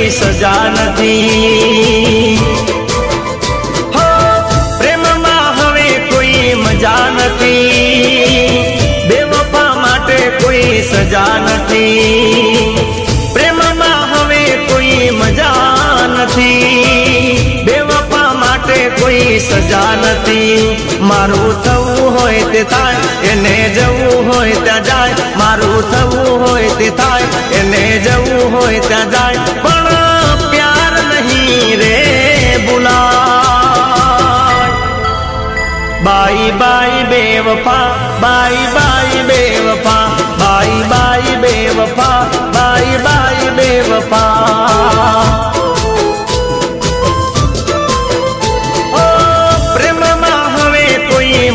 સજા નથી। હો પ્રેમમાં હવે કોઈ મજા નથી, બેવફા માટે કોઈ સજા નથી। પ્રેમમાં હવે કોઈ મજા નથી, બેવફા માટે કોઈ સજા નથી। મારું થવું હોય તે થાય, એને જવું હોય ત્યાં જાય। મારું થવું હોય તે થાય, એને જવું હોય ત્યાં જાય। પણ પ્યાર નહીં રે ભૂલાય। બાય બાય બેવફા, બાય બાય બેવફા, બાય બાય બેવફા, બાય બાય બેવફા।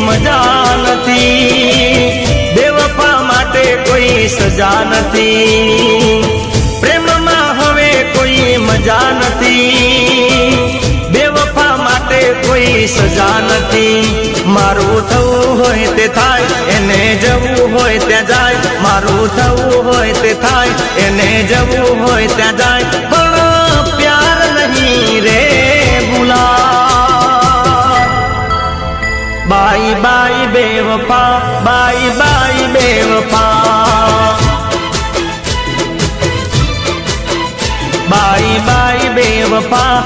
મજા નથી, બેવફા માટે કોઈ સજા નથી। પ્રેમમાં હવે કોઈ મજા નથી, બેવફા માટે કોઈ સજા નથી। મારું થવું હોય તે થાય, એને જવું હોય ત્યાં જાય। મારું થવું હોય તે થાય, એને જવું હોય ત્યાં જાય। પણ પ્યાર નહીં રે ભૂલા। બાય બાય બેવફા, બાય બાય બેવફા, બાય બાય બેવફા।